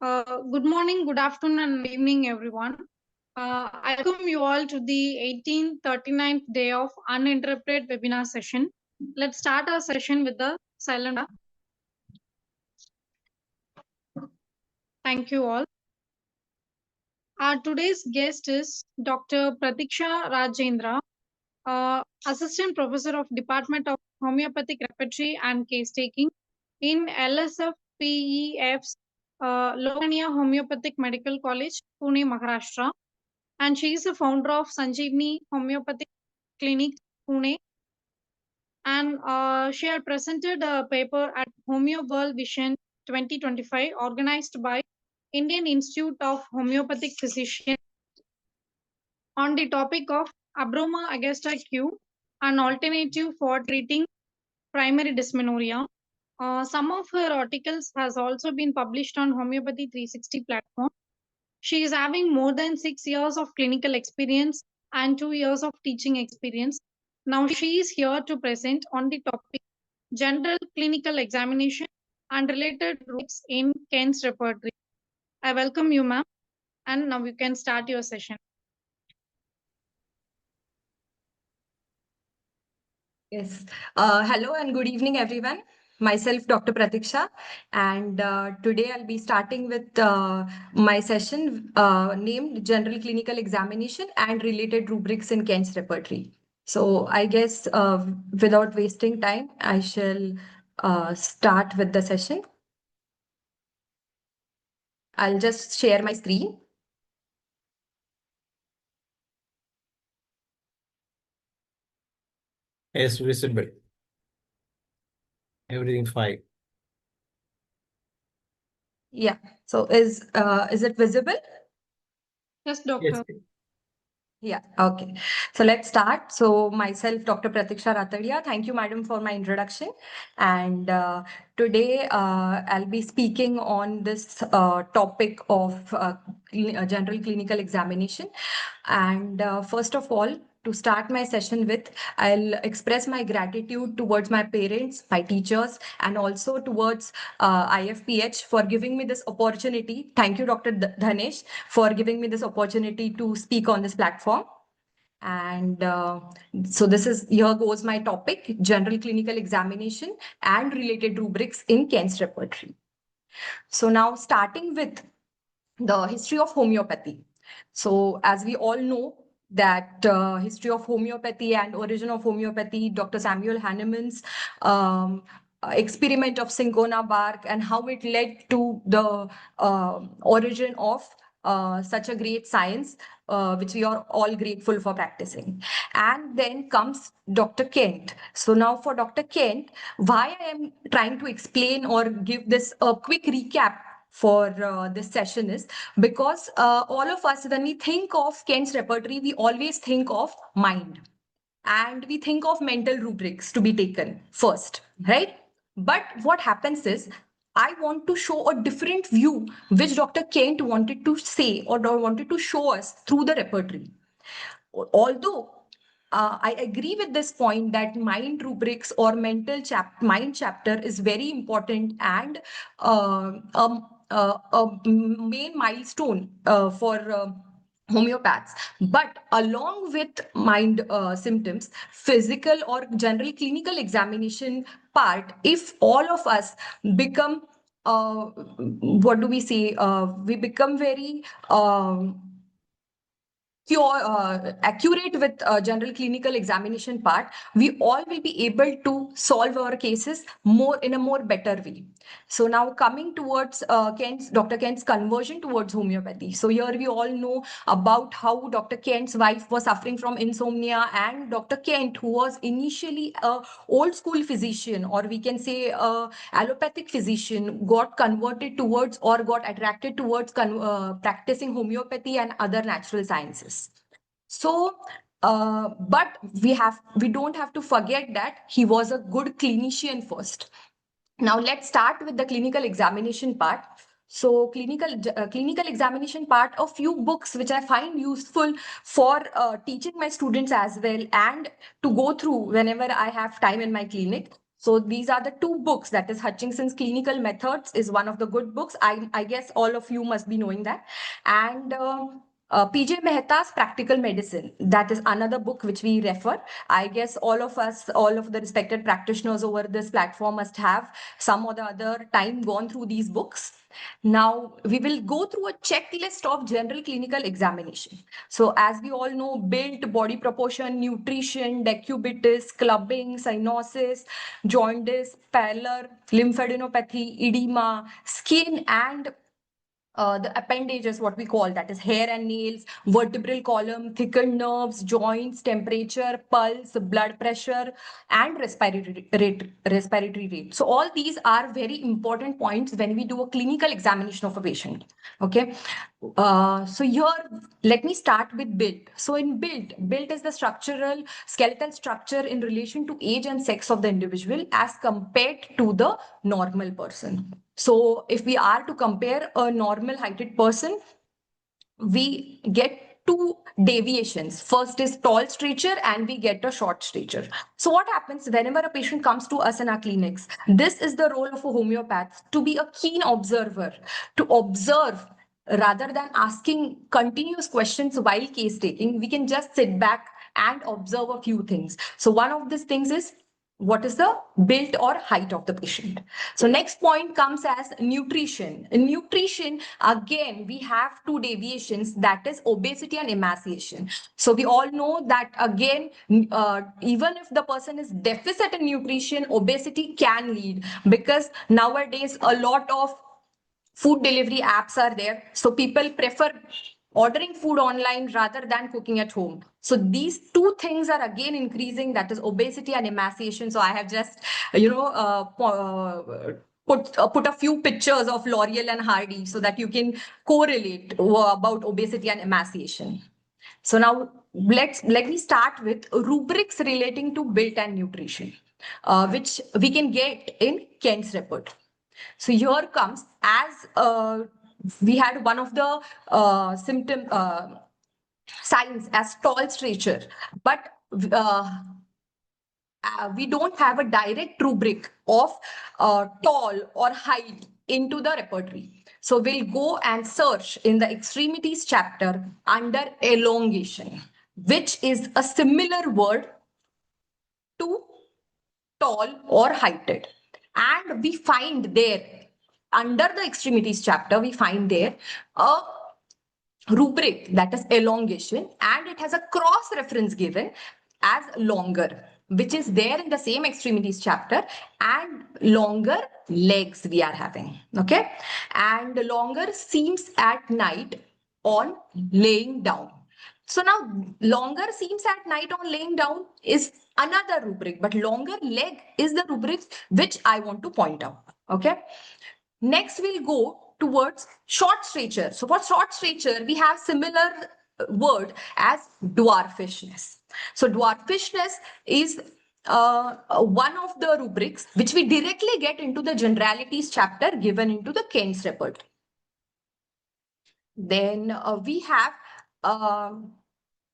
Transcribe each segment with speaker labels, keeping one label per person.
Speaker 1: Good morning, good afternoon, and evening, everyone. I welcome you all to the 1839th day of uninterrupted webinar session. Let's start our session with the silent. Thank you all. Our today's guest is Dr. Pratiksha Rajendra, Assistant Professor of Department of Homeopathic Repertory and Case Taking in LSFPEF's Lokmanya Homeopathic Medical College, Pune, Maharashtra. And she is the founder of Sanjeevani Homeopathic Clinic, Pune. And she had presented a paper at Homeo World Vision 2025, organized by Indian Institute of Homeopathic Physicians, on the topic of Abroma Augusta Q, an alternative for treating primary dysmenorrhea. Some of her articles has also been published on Homeopathy 360 platform. She is having more than 6 years of clinical experience and 2 years of teaching experience. Now she is here to present on the topic general clinical examination and related rules in Kent's repertory. I welcome you, ma'am, and now you can start your session.
Speaker 2: Yes. Hello and good evening, everyone. Myself, Dr. Pratiksha, and today I'll be starting with my session named General Clinical Examination and Related Rubrics in Kent's Repertory. So I guess without wasting time, I shall start with the session. I'll just share my screen.
Speaker 3: Yes, visible. Everything fine.
Speaker 2: Yeah. So is it visible?
Speaker 1: Yes, doctor.
Speaker 3: Yes.
Speaker 2: Yeah, okay. So let's start. So myself, Dr. Pratiksha Ratadia. Thank you, madam, for my introduction. And today I'll be speaking on this topic of general clinical examination. And first of all, to start my session with, I'll express my gratitude towards my parents, my teachers, and also towards IFPH for giving me this opportunity. Thank you, Dr. Dhanesh, for giving me this opportunity to speak on this platform. And so here goes my topic, general clinical examination and related rubrics in Kent's repertory. So now starting with the history of homeopathy. So as we all know that history of homeopathy and origin of homeopathy, Dr. Samuel Hahnemann's experiment of cinchona bark and how it led to the origin of such a great science, which we are all grateful for practicing. And then comes Dr. Kent. So now for Dr. Kent, why I am trying to explain or give this a quick recap for this session is because all of us, when we think of Kent's repertory, we always think of mind and we think of mental rubrics to be taken first, right? But what happens is, I want to show a different view which Dr. Kent wanted to say or wanted to show us through the repertory. Although I agree with this point that mind rubrics or mind chapter is very important and a main milestone for homeopaths. But along with mind symptoms, physical or general clinical examination part, if all of us become what do we say? We become very accurate with general clinical examination part, we all will be able to solve our cases more in a more better way. So now coming towards Dr. Kent's conversion towards homeopathy. So here we all know about how Dr. Kent's wife was suffering from insomnia, and Dr. Kent, who was initially a old school physician, or we can say a allopathic physician, got converted towards or got attracted towards practicing homeopathy and other natural sciences. So, but we don't have to forget that he was a good clinician first. Now let's start with the clinical examination part. So clinical examination part, a few books which I find useful for teaching my students as well and to go through whenever I have time in my clinic. So these are the two books. That is Hutchinson's Clinical Methods is one of the good books. I guess all of you must be knowing that. And PJ Mehta's Practical Medicine. That is another book which we refer. I guess all of us, all of the respected practitioners over this platform must have some or the other time gone through these books. Now we will go through a checklist of general clinical examination. So as we all know, build, body proportion, nutrition, decubitus, clubbing, cyanosis, jaundice, pallor, lymphadenopathy, edema, skin and the appendages, what we call that is hair and nails, vertebral column, thickened nerves, joints, temperature, pulse, blood pressure, and respiratory rate. So all these are very important points when we do a clinical examination of a patient. Okay. So here, let me start with build. So in build is the structural skeletal structure in relation to age and sex of the individual as compared to the normal person. So if we are to compare a normal heighted person, we get two deviations. First is tall stature and we get a short stature. So what happens whenever a patient comes to us in our clinics? This is the role of a homeopath, to be a keen observer, to observe rather than asking continuous questions while case taking. We can just sit back and observe a few things. So one of these things is what is the build or height of the patient. So next point comes as nutrition. In nutrition, again, we have two deviations, that is obesity and emaciation. So we all know that again, even if the person is deficit in nutrition, obesity can lead, because nowadays a lot of food delivery apps are there. So people prefer ordering food online rather than cooking at home. So these two things are again increasing, that is obesity and emaciation. So I have just, put a few pictures of L'Oreal and Hardy so that you can correlate about obesity and emaciation. So now let me start with rubrics relating to build and nutrition, which we can get in Kent's report. So here comes, as we had one of the symptom signs as tall stature, but we don't have a direct rubric of tall or height into the repertory. So we'll go and search in the extremities chapter under elongation, which is a similar word to tall or heighted. And we find there, under the extremities chapter, we find there a rubric, that is elongation, and it has a cross reference given as longer, which is there in the same extremities chapter, and longer legs we are having. Okay. And longer seams at night on laying down. So now longer seams at night on laying down is another rubric, but longer leg is the rubric which I want to point out. Okay. Next, we'll go towards short stature. So for short stature, we have similar word as dwarfishness. So dwarfishness is one of the rubrics which we directly get into the generalities chapter given into the Kent's report. Then we have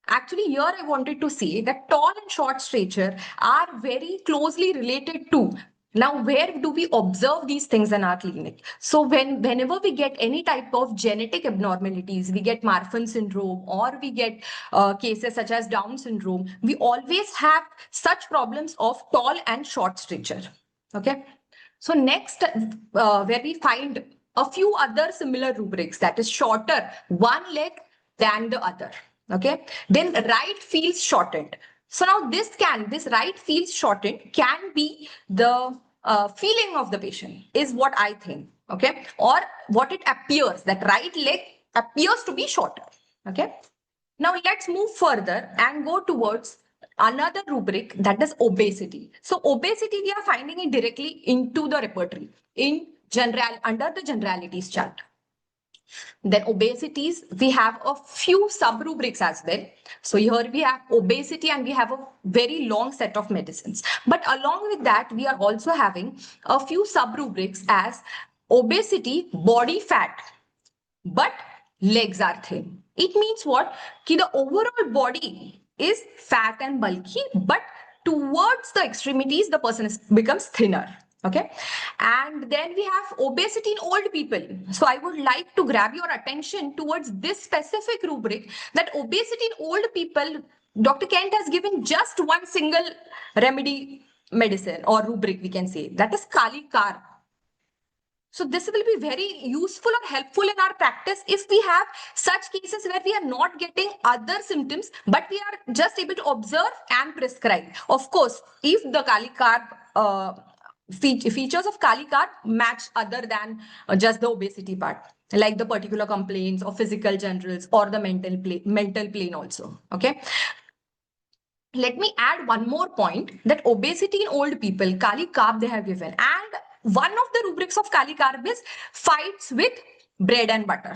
Speaker 2: actually, here I wanted to say that tall and short stature are very closely related to. Now, where do we observe these things in our clinic? So whenever we get any type of genetic abnormalities, we get Marfan syndrome or we get cases such as Down syndrome, we always have such problems of tall and short stature. Okay. So next, where we find a few other similar rubrics, that is shorter one leg than the other. Okay. Then right feels shortened. So now this right feels shortened can be the feeling of the patient, is what I think. Okay. Or what it appears, that right leg appears to be shorter. Okay. Now let's move further and go towards another rubric, that is obesity. So obesity, we are finding it directly into the repertory in general under the generalities chart. Then obesities, we have a few sub-rubrics as well. So here we have obesity and we have a very long set of medicines. But along with that, we are also having a few sub-rubrics as obesity, body fat, but legs are thin. It means what? Ki the overall body is fat and bulky, but towards the extremities, the person becomes thinner. Okay. And then we have obesity in old people. So I would like to grab your attention towards this specific rubric, that obesity in old people, Dr. Kent has given just one single remedy medicine or rubric, we can say, that is Kali Carb. So this will be very useful or helpful in our practice if we have such cases where we are not getting other symptoms, but we are just able to observe and prescribe. Of course, if the Kali Carb features of Kali Carb match other than just the obesity part, like the particular complaints or physical generals or the mental plane also. Okay. Let me add one more point, that obesity in old people, Kali Carb they have given. And one of the rubrics of Kali Carb is fights with bread and butter.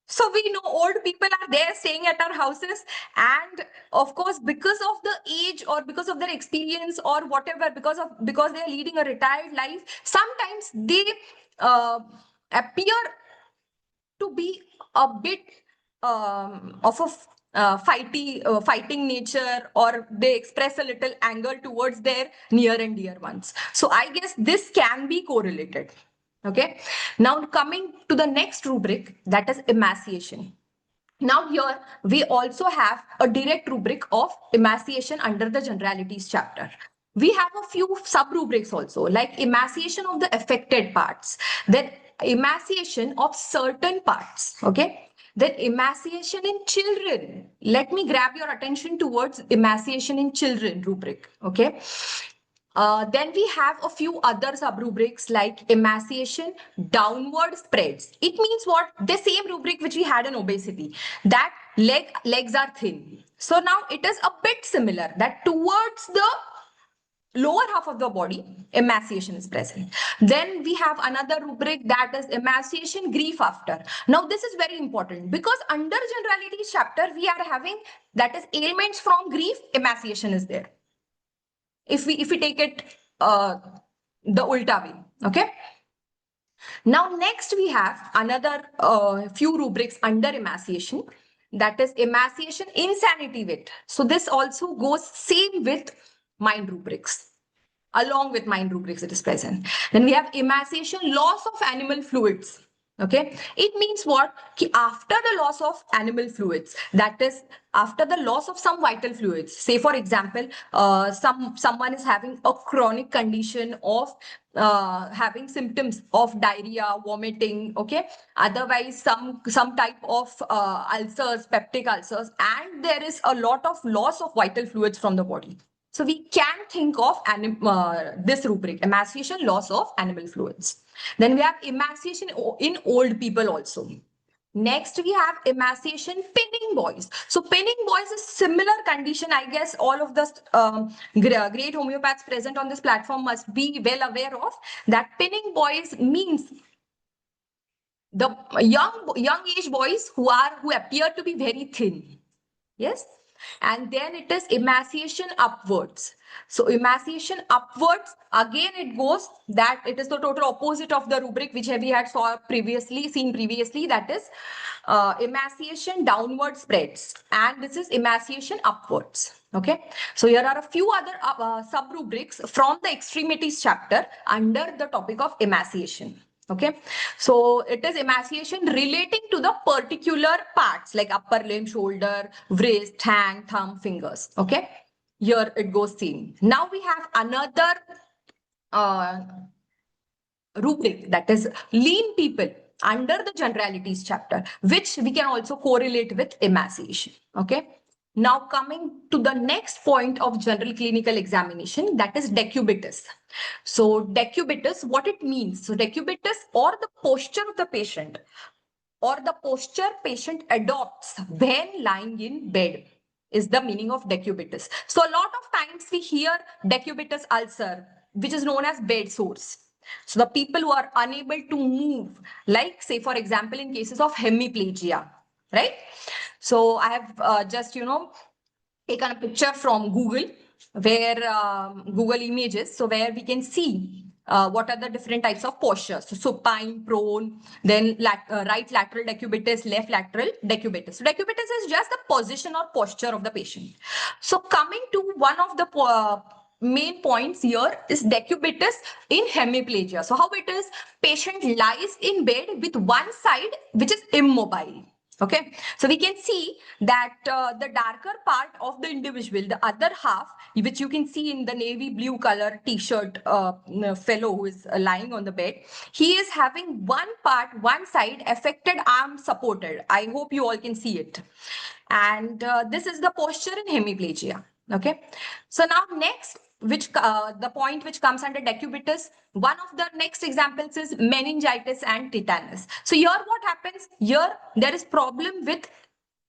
Speaker 2: So we know old people are there staying at our houses, and of course, because of the age or because of their experience or whatever, because they are leading a retired life, sometimes they appear to be a bit of a fighting nature, or they express a little anger towards their near and dear ones. So I guess this can be correlated. Okay. Now coming to the next rubric, that is emaciation. Now here we also have a direct rubric of emaciation under the generalities chapter. We have a few sub rubrics also, like emaciation of the affected parts, then emaciation of certain parts. Okay. Then emaciation in children. Let me grab your attention towards emaciation in children rubric. Okay. Then we have a few other sub-rubrics like emaciation, downward spreads. It means what? The same rubric which we had in obesity, that legs are thin. So now it is a bit similar, that towards the lower half of the body, emaciation is present. Then we have another rubric, that is emaciation, grief after. Now this is very important, because under generalities chapter we are having, that is ailments from grief, emaciation is there. If we take it the ulta way. Okay. Now next we have another few rubrics under emaciation, that is emaciation, insanity with. So this also goes same with mind rubrics. Along with mind rubrics it is present. Then we have emaciation, loss of animal fluids. Okay. It means what? After the loss of animal fluids, that is after the loss of some vital fluids, say for example, someone is having a chronic condition of having symptoms of diarrhea, vomiting. Okay. Otherwise some type of ulcers, peptic ulcers, and there is a lot of loss of vital fluids from the body. So we can think of this rubric, emaciation, loss of animal fluids. Then we have emaciation in old people also. Next, we have emaciation, pinning boys. So pinning boys is similar condition. I guess all of the great homeopaths present on this platform must be well aware of that. Pinning boys means the young age boys who appear to be very thin. Yes. And then it is emaciation upwards. So emaciation upwards, again it goes that it is the total opposite of the rubric which we had seen previously, that is emaciation downward spreads, and this is emaciation upwards. Okay. So here are a few other sub rubrics from the extremities chapter under the topic of emaciation. Okay. So it is emaciation relating to the particular parts like upper limb, shoulder, wrist, hand, thumb, fingers. Okay. Here it goes same. Now we have another rubric, that is lean people under the generalities chapter, which we can also correlate with emaciation. Okay. Now coming to the next point of general clinical examination, that is decubitus. So decubitus, what it means? So decubitus, or the posture of the patient, or the posture patient adopts when lying in bed, is the meaning of decubitus. So a lot of times we hear decubitus ulcer, which is known as bed sores. So the people who are unable to move, like say for example in cases of hemiplegia, right? So I have just taken a picture from Google, where Google Images, so where we can see what are the different types of postures? So supine, prone, then right lateral decubitus, left lateral decubitus. So decubitus is just the position or posture of the patient. So coming to one of the main points here is decubitus in hemiplegia. So how it is, patient lies in bed with one side which is immobile. Okay, so we can see that the darker part of the individual, the other half, which you can see in the navy blue color t-shirt fellow who is lying on the bed, he is having one part, one side affected, arm supported. I hope you all can see it. And this is the posture in hemiplegia. Okay, so now next, which the point which comes under decubitus, one of the next examples is meningitis and tetanus. So here what happens, here there is problem with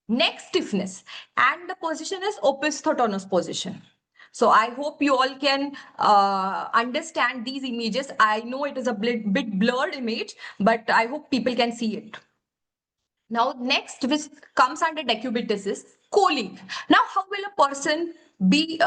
Speaker 2: neck stiffness and the position is opisthotonous position. So I hope you all can understand these images. I know it is a bit blurred image, but I hope people can see it. Now, next, which comes under decubitus is colic. Now, how will a person be,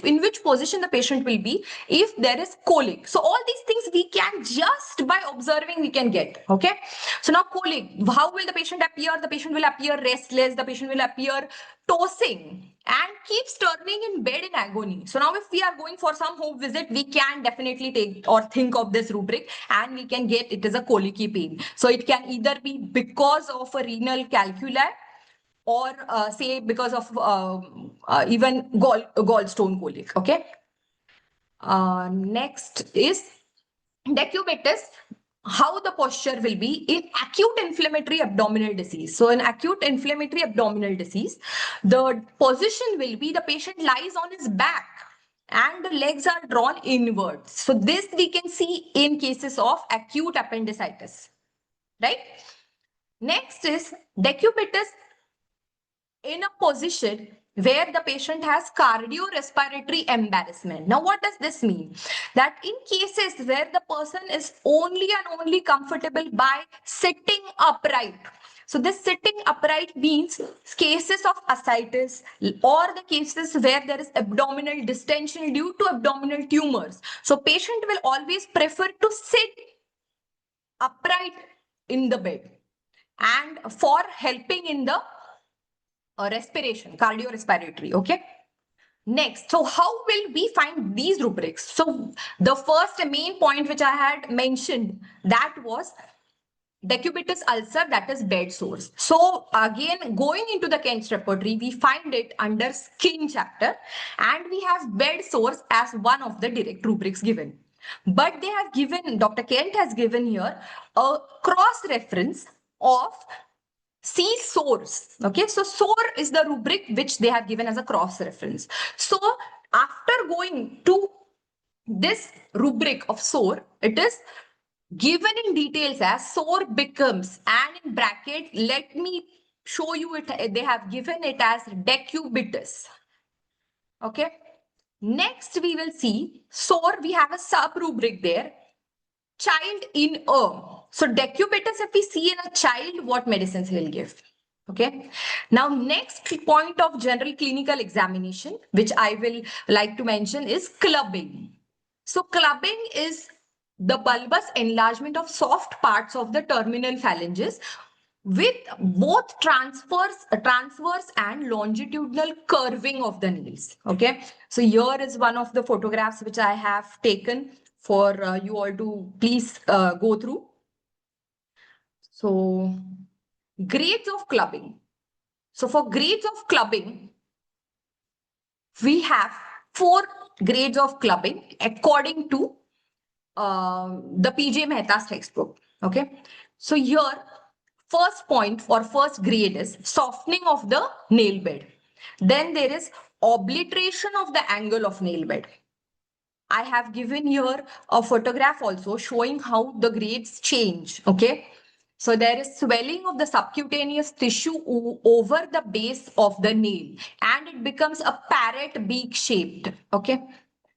Speaker 2: in which position the patient will be if there is colic? So all these things we can just by observing we can get. Okay. So now colic, how will the patient appear? The patient will appear restless. The patient will appear tossing and keeps turning in bed in agony. So now if we are going for some home visit, we can definitely take or think of this rubric and we can get it as a colicky pain. So it can either be because of a renal calculi or say because of even gallstone colic. Okay. Next is decubitus, how the posture will be in acute inflammatory abdominal disease. So in acute inflammatory abdominal disease, the position will be the patient lies on his back and the legs are drawn inwards. So this we can see in cases of acute appendicitis, right? Next is decubitus in a position where the patient has cardiorespiratory embarrassment. Now, what does this mean? That in cases where the person is only and only comfortable by sitting upright. So this sitting upright means cases of ascites or the cases where there is abdominal distension due to abdominal tumors. So patient will always prefer to sit upright in the bed and for helping in the respiration, cardiorespiratory. Okay. Next, so how will we find these rubrics? So the first main point which I had mentioned, that was decubitus ulcer, that is bed sores. So again, going into the Kent's repertory, we find it under skin chapter and we have bed sores as one of the direct rubrics given. But they have given, Dr. Kent has given here a cross reference of see sores. Okay, so sore is the rubric which they have given as a cross reference. So after going to this rubric of sore, it is given in details as sore becomes, and in bracket, let me show you it. They have given it as decubitus. Okay. Next, we will see sore. We have a sub rubric there. Child in so decubitus, if we see in a child, what medicines he will give. Okay. Now, next point of general clinical examination, which I will like to mention, is clubbing. So clubbing is the bulbous enlargement of soft parts of the terminal phalanges with both transverse and longitudinal curving of the nails. Okay. So here is one of the photographs which I have taken for you all to please go through. So grades of clubbing. So for grades of clubbing, we have 4 grades of clubbing according to the PJ Mehta's textbook. Okay. So here, first point for first grade is softening of the nail bed. Then there is obliteration of the angle of nail bed. I have given here a photograph also showing how the grades change. Okay. So there is swelling of the subcutaneous tissue over the base of the nail and it becomes a parrot beak shaped. Okay.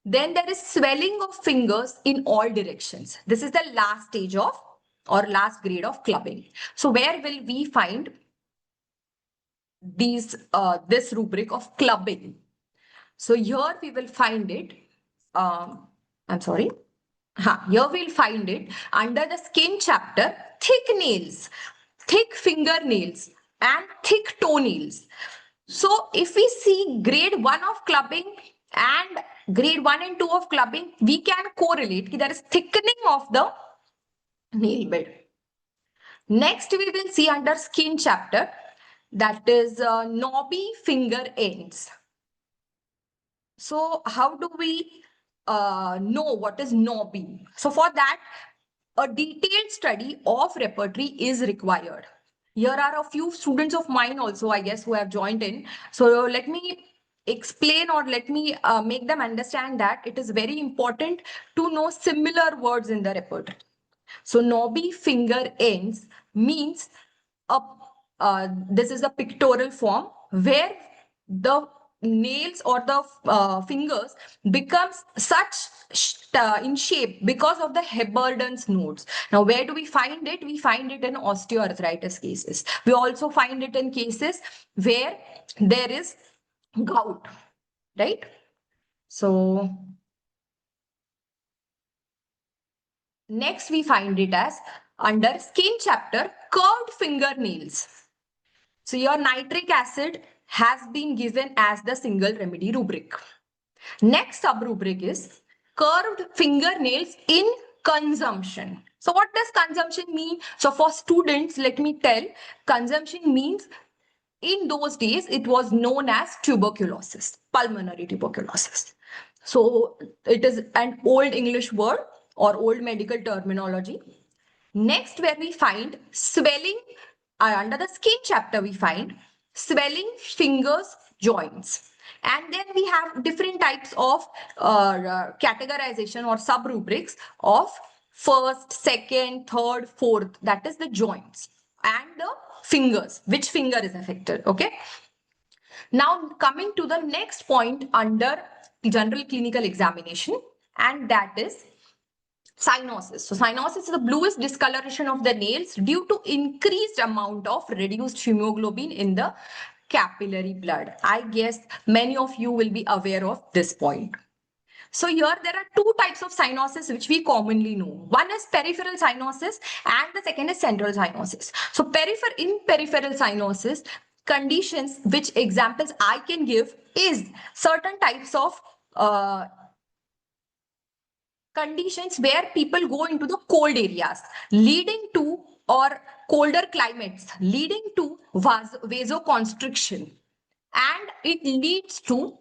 Speaker 2: Then there is swelling of fingers in all directions. This is the last stage of or last grade of clubbing. So where will we find these this rubric of clubbing? So here we will find it. I'm sorry. Here we'll find it under the skin chapter, thick nails, thick fingernails, and thick toenails. So if we see grade 1 of clubbing and grade 1 and 2 of clubbing, we can correlate that there is thickening of the nail bed. Next, we will see under skin chapter, that is knobby finger ends. So how do we know what is knobby? So for that, a detailed study of repertory is required. Here are a few students of mine also, I guess, who have joined in. So let me explain, or let me make them understand that it is very important to know similar words in the repertory. So knobby finger ends means a, this is a pictorial form where the nails or the fingers becomes such in shape because of the Heberden's nodes. Now, where do we find it? We find it in osteoarthritis cases. We also find it in cases where there is gout, right? So next we find it as under skin chapter, curved fingernails. So your nitric acid has been given as the single remedy rubric. Next sub-rubric is curved fingernails in consumption. So what does consumption mean? So for students, let me tell, consumption means in those days, it was known as tuberculosis, pulmonary tuberculosis. So it is an old English word or old medical terminology. Next, where we find swelling, under the skin chapter, we find swelling fingers, joints. And then we have different types of categorization or sub-rubrics of first, second, third, fourth, that is the joints, and the fingers, which finger is affected, okay? Now coming to the next point under general clinical examination, and that is cyanosis. So cyanosis is the bluish discoloration of the nails due to increased amount of reduced hemoglobin in the capillary blood. I guess many of you will be aware of this point. So here there are two types of cyanosis which we commonly know. One is peripheral cyanosis and the second is central cyanosis. So in peripheral cyanosis, conditions which examples I can give is certain types of conditions where people go into the cold areas leading to, or colder climates leading to vasoconstriction, and it leads to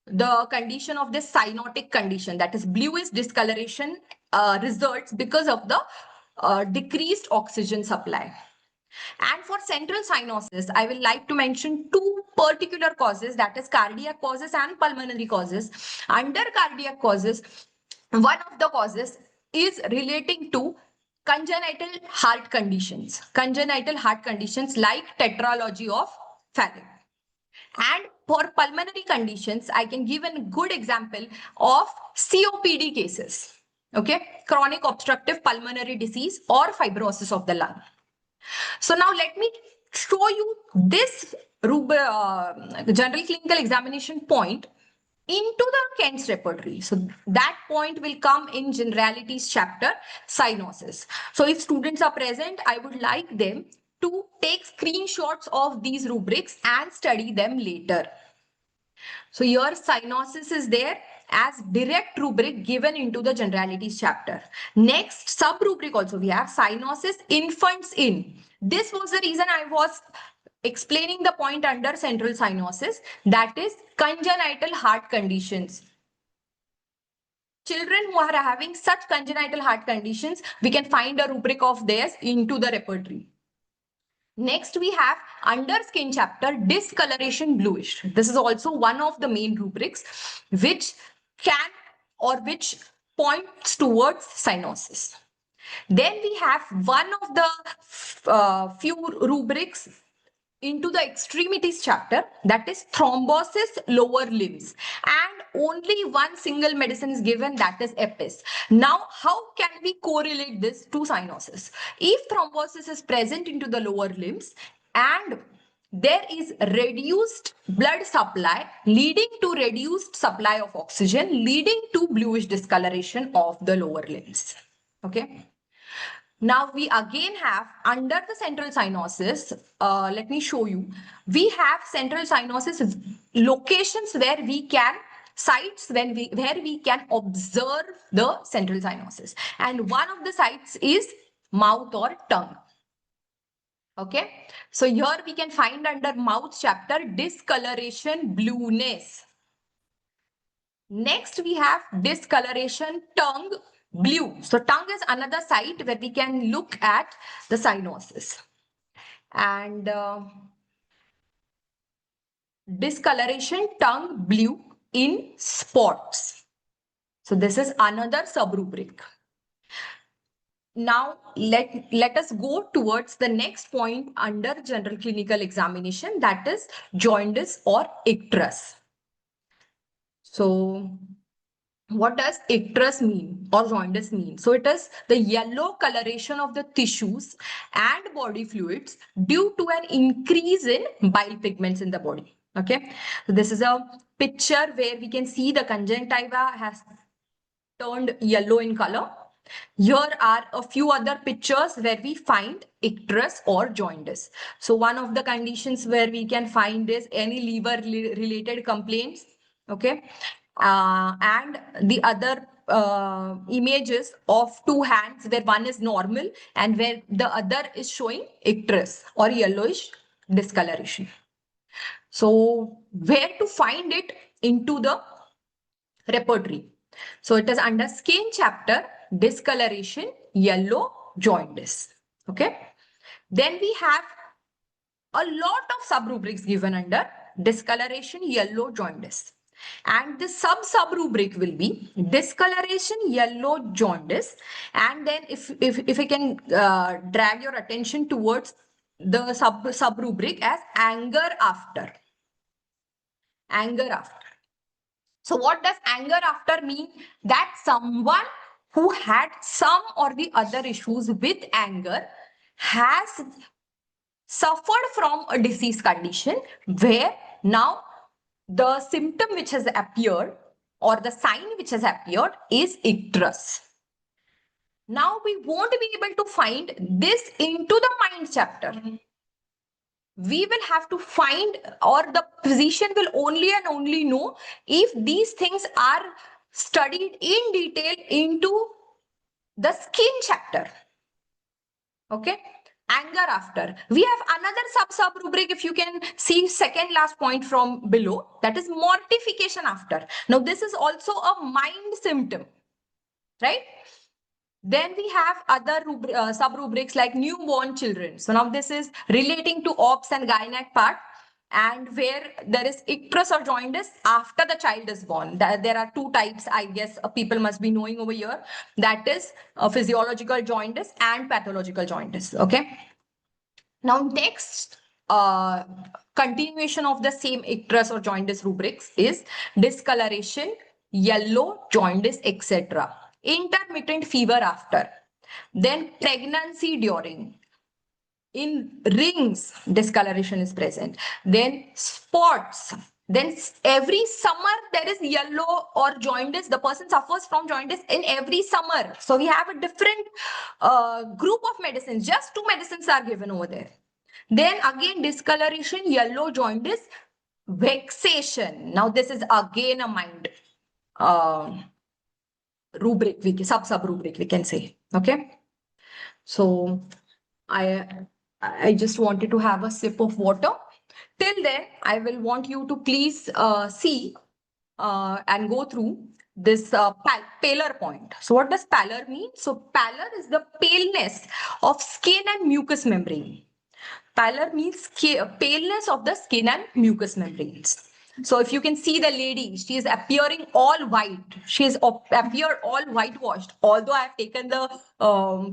Speaker 2: the condition of this cyanotic condition, that is bluish discoloration results because of the decreased oxygen supply. And for central cyanosis, I will like to mention two particular causes, that is cardiac causes and pulmonary causes. Under cardiac causes, one of the causes is relating to congenital heart conditions like tetralogy of Fallot. And for pulmonary conditions, I can give a good example of COPD cases, okay, chronic obstructive pulmonary disease or fibrosis of the lung. So now let me show you this general clinical examination point into the Kent's repertory. So that point will come in generalities chapter, cyanosis. So if students are present, I would like them to take screenshots of these rubrics and study them later. So your cyanosis is there as direct rubric given into the generalities chapter. Next sub rubric also we have cyanosis infants in. This was the reason I was explaining the point under central cyanosis, that is congenital heart conditions. Children who are having such congenital heart conditions, we can find a rubric of theirs into the repertory. Next, we have under skin chapter, discoloration bluish. This is also one of the main rubrics which can or which points towards cyanosis. Then we have one of the few rubrics into the extremities chapter, that is thrombosis lower limbs, and only one single medicine is given, that is Epis. Now how can we correlate this to cyanosis? If thrombosis is present into the lower limbs and there is reduced blood supply leading to reduced supply of oxygen, leading to bluish discoloration of the lower limbs. Okay. Now we again have under the central cyanosis, let me show you. We have central cyanosis locations where we can sites where we can observe the central cyanosis, and one of the sites is mouth or tongue. Okay, so here we can find under mouth chapter discoloration, blueness. Next we have discoloration, tongue, blue. So tongue is another site where we can look at the cyanosis. And discoloration, tongue, blue in spots. So this is another subrubric. Now let us go towards the next point under general clinical examination, that is jaundice or icterus. So what does icterus mean or jaundice mean? So it is the yellow coloration of the tissues and body fluids due to an increase in bile pigments in the body. Okay, so this is a picture where we can see the conjunctiva has turned yellow in color. Here are a few other pictures where we find icterus or jaundice. So one of the conditions where we can find is any liver related complaints. Okay. And the other images of two hands where one is normal and where the other is showing icterus or yellowish discoloration. So where to find it into the repertory? So it is under skin chapter, discoloration, yellow, jaundice. Okay. Then we have a lot of sub-rubrics given under discoloration, yellow, jaundice. And the sub-rubric will be discoloration, yellow, jaundice. And then if I can drag your attention towards the sub-rubric as anger after. Anger after. So what does anger after mean? That someone who had some or the other issues with anger has suffered from a disease condition where now the symptom which has appeared or the sign which has appeared is icterus. Now we won't be able to find this into the mind chapter. We will have to find, or the physician will only and only know if these things are studied in detail into the skin chapter. Okay. Anger after. We have another sub rubric, if you can see second last point from below, that is mortification after. Now this is also a mind symptom, right? Then we have other sub-rubrics like newborn children. So now this is relating to ops and gynec part, and where there is icterus or jaundice after the child is born. There are two types, I guess people must be knowing over here. That is physiological jaundice and pathological jaundice. Okay. Now next continuation of the same icterus or jaundice rubrics is discoloration, yellow, jaundice, etc. Intermittent fever after, then pregnancy during, in rings discoloration is present, then spots, then every summer there is yellow or jaundice, the person suffers from jaundice in every summer. So we have a different group of medicines, just two medicines are given over there. Then again discoloration, yellow, jaundice, vexation. Now this is again a mind rubric, sub rubric we can say. Okay, so I just wanted to have a sip of water. Till then I will want you to please see and go through this pallor point. So what does pallor mean? So pallor is the paleness of skin and mucous membrane. Pallor means paleness of the skin and mucous membranes. So if you can see the lady, she is appearing all white. She is appeared all whitewashed. Although I have taken the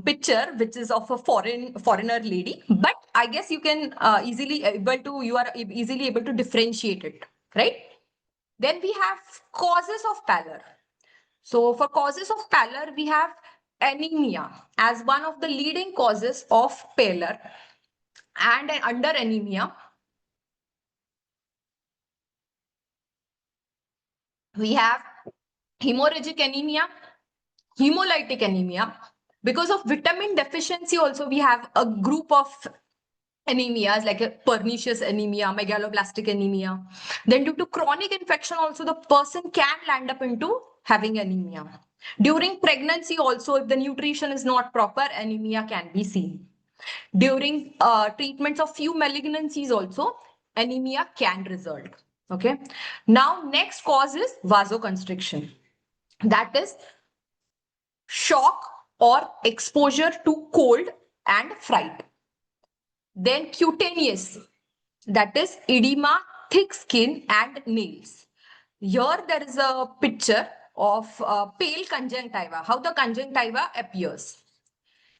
Speaker 2: picture, which is of a foreigner lady, but I guess you can you are easily able to differentiate it, right? Then we have causes of pallor. So for causes of pallor, we have anemia as one of the leading causes of pallor. And under anemia, We have hemorrhagic anemia, hemolytic anemia. Because of vitamin deficiency, also we have a group of anemias like a pernicious anemia, megaloblastic anemia. Then due to chronic infection also the person can land up into having anemia. During pregnancy also, if the nutrition is not proper, anemia can be seen. During treatments of few malignancies also, anemia can result. Okay. Now next cause is vasoconstriction. That is shock or exposure to cold and fright. Then cutaneous, that is edema, thick skin and nails. Here there is a picture of pale conjunctiva, how the conjunctiva appears.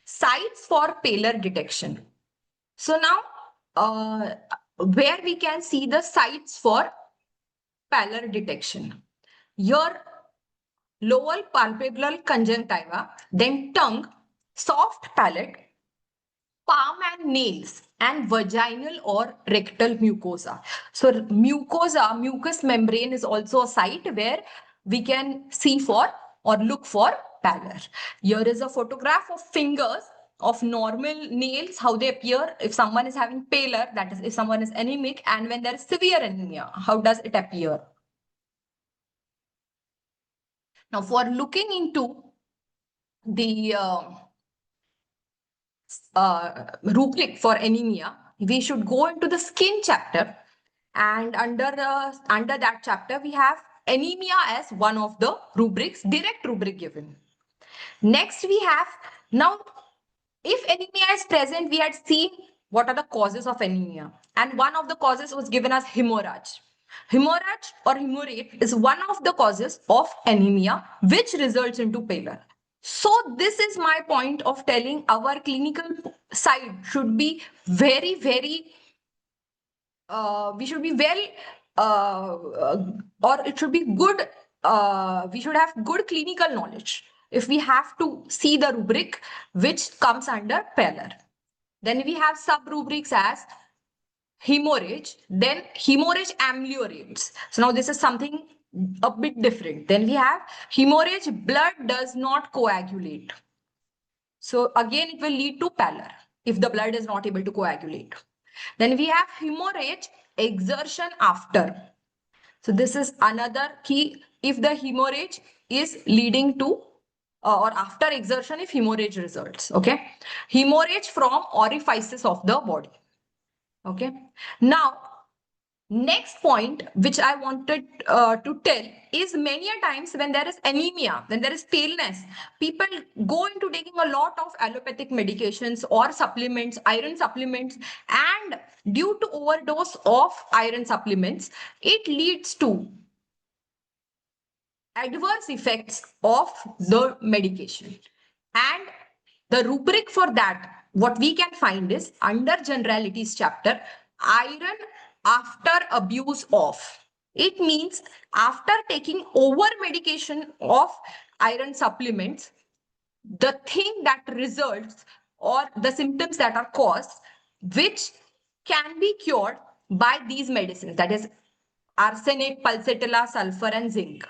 Speaker 2: Sites for paler detection. So now where we can see the sites for pallor detection. Here lower palpebral conjunctiva, then tongue, soft palate, palm and nails, and vaginal or rectal mucosa. So mucosa, mucous membrane is also a site where we can see for or look for pallor. Here is a photograph of fingers of normal nails, how they appear if someone is having pallor, that is if someone is anemic, and when there is severe anemia, how does it appear? Now for looking into the rubric for anemia, we should go into the skin chapter, and under that chapter we have anemia as one of the rubrics, direct rubric given. Next we have, now if anemia is present, we had seen what are the causes of anemia, and one of the causes was given as hemorrhage. Hemorrhage or hemorrhage is one of the causes of anemia which results into pallor. So this is my point of telling our clinical side should be very, very, we should be well, or it should be good, we should have good clinical knowledge if we have to see the rubric which comes under pallor. Then we have sub rubrics as hemorrhage, then hemorrhage ameliorates. So now this is something a bit different. Then we have hemorrhage, blood does not coagulate. So again, it will lead to pallor if the blood is not able to coagulate. Then we have hemorrhage, exertion after. So this is another key. If the hemorrhage is leading to or after exertion, if hemorrhage results. Okay. Hemorrhage from orifices of the body. Okay. Now, next point which I wanted to tell is many a times when there is anemia, when there is paleness, people go into taking a lot of allopathic medications or supplements, iron supplements, and due to overdose of iron supplements, it leads to adverse effects of the medication. And the rubric for that, what we can find is under generalities chapter, iron after abuse of. It means after taking over medication of iron supplements, the thing that results or the symptoms that are caused, which can be cured by these medicines, that is arsenic, pulsatilla, sulfur, and zinc.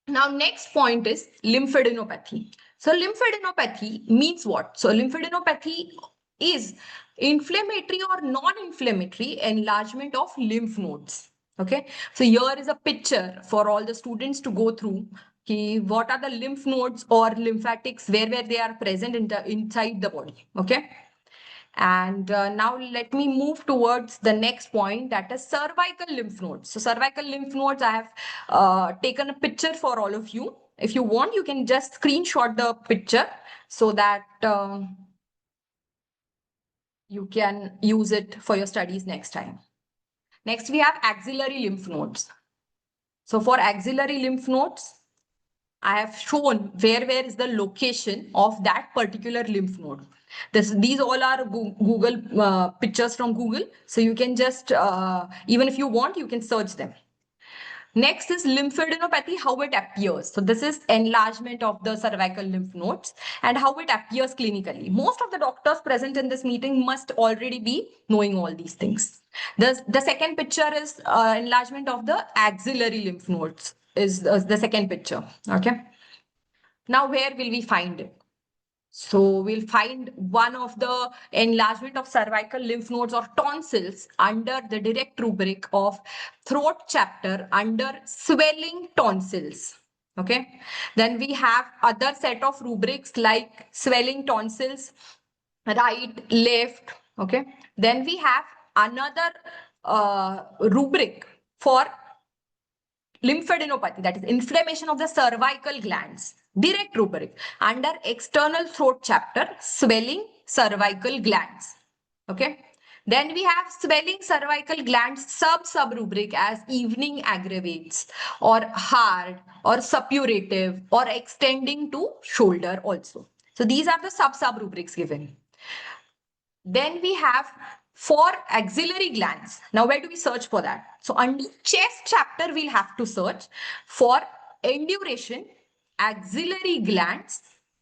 Speaker 2: Now, next point is lymphadenopathy. So, lymphadenopathy means what? So, lymphadenopathy is inflammatory or non-inflammatory enlargement of lymph nodes. Okay. So, here is a picture for all the students to go through. What are the lymph nodes or lymphatics, where they are present inside the body. Okay. And now let me move towards the next point, that is cervical lymph nodes. So cervical lymph nodes, I have taken a picture for all of you. If you want, you can just screenshot the picture so that you can use it for your studies next time. Next, we have axillary lymph nodes. So for axillary lymph nodes, I have shown where is the location of that particular lymph node. These all are Google pictures from Google. So you can just, even if you want, you can search them. Next is lymphadenopathy, how it appears. So this is enlargement of the cervical lymph nodes and how it appears clinically. Most of the doctors present in this meeting must already be knowing all these things. The second picture is enlargement of the axillary lymph nodes is the second picture. Okay. Now, where will we find it? So we'll find one of the enlargement of cervical lymph nodes or tonsils under the direct rubric of throat chapter under swelling tonsils. Okay. Then we have other set of rubrics like swelling tonsils, right, left. Okay. Then we have another rubric for lymphadenopathy, that is inflammation of the cervical glands. Direct rubric under external throat chapter, swelling cervical glands. Okay. Then we have swelling cervical glands sub rubric as evening aggravates or hard or suppurative or extending to shoulder also. So these are the sub rubrics given. Then we have for axillary glands. Now, where do we search for that? So under chest chapter, we'll have to search for induration, axillary glands,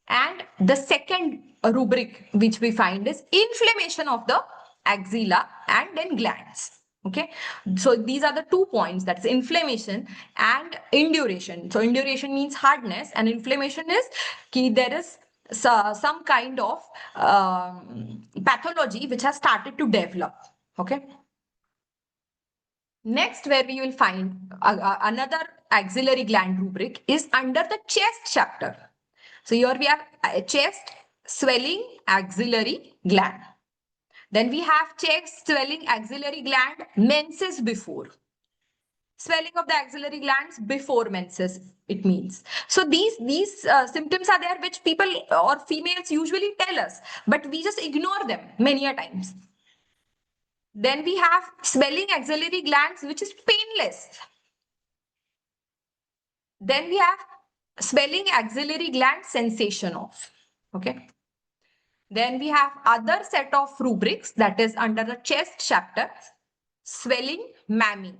Speaker 2: and the second rubric which we find is inflammation of the axilla and then glands. Okay, so these are the 2 points, that's inflammation and induration. So induration means hardness and inflammation is key, there is some kind of pathology which has started to develop. Okay. Next, where we will find another axillary gland rubric is under the chest chapter. So here we have chest, swelling, axillary gland. Then we have chest, swelling, axillary gland, menses before. Swelling of the axillary glands before menses, it means. So these symptoms are there which people or females usually tell us, but we just ignore them many a times. Then we have swelling axillary glands, which is painless. Then we have swelling axillary gland sensation of. Okay. Then we have other set of rubrics that is under the chest chapter, swelling mammy.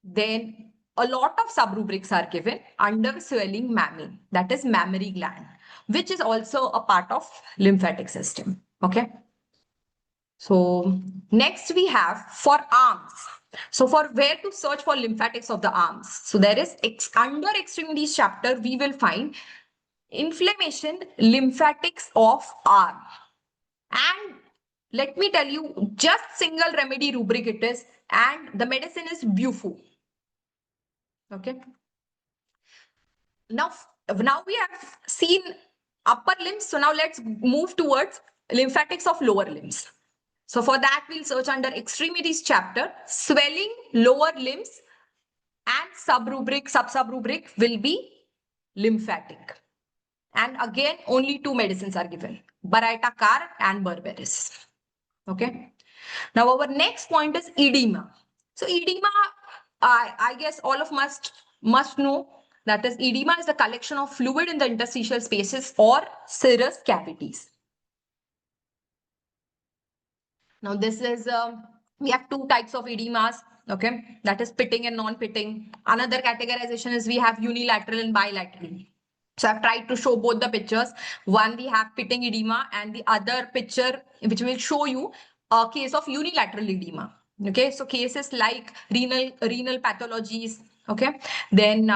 Speaker 2: Then a lot of sub-rubrics are given under swelling mammy, that is mammary gland, which is also a part of lymphatic system. Okay. So next we have for arms. So for where to search for lymphatics of the arms. So there is under extremities chapter, we will find inflammation lymphatics of arm. And let me tell you, just single remedy rubric it is, and the medicine is Bufu. Okay. Now we have seen upper limbs. So now let's move towards lymphatics of lower limbs. So for that, we'll search under extremities chapter, swelling lower limbs, and sub-rubric will be lymphatic. And again, only 2 medicines are given, Baraita-Car and Berberis. Okay. Now our next point is edema. So edema, I guess all of must know that is edema is the collection of fluid in the interstitial spaces or serous cavities. Now this is, we have 2 types of edemas, okay, that is pitting and non-pitting. Another categorization is we have unilateral and bilateral. So I've tried to show both the pictures. One, we have pitting edema, and the other picture, which will show you a case of unilateral edema. Okay, so cases like renal pathologies, okay, then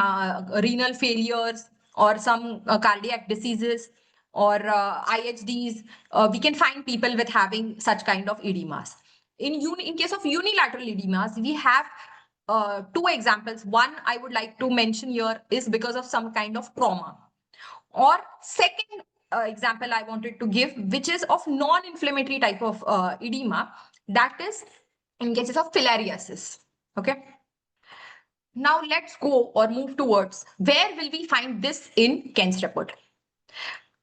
Speaker 2: renal failures or some cardiac diseases or IHDs, we can find people with having such kind of edemas. In case of unilateral edemas, we have 2 examples. One I would like to mention here is because of some kind of trauma. Or second example I wanted to give, which is of non-inflammatory type of edema, that is in cases of filariasis. Okay. Now let's go or move towards where will we find this in Kent's report.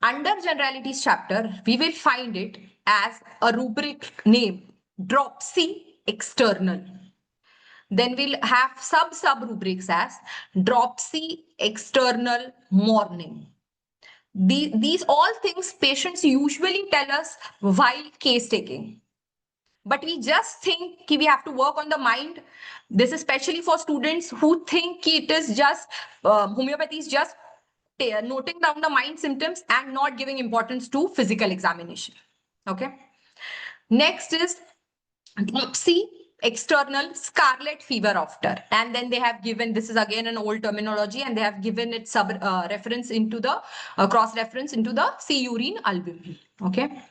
Speaker 2: Under generalities chapter, we will find it as a rubric named dropsy external. Then we'll have sub rubrics as dropsy external morning. These all things patients usually tell us while case taking. but we just think we have to work on the mind. This is especially for students who think it is just homeopathy is just noting down the mind symptoms and not giving importance to physical examination. Okay. Next is dropsy, external scarlet fever after, and then they have given, this is again an old terminology, and they have given it sub reference into the cross reference into the sea urine albumin. Okay.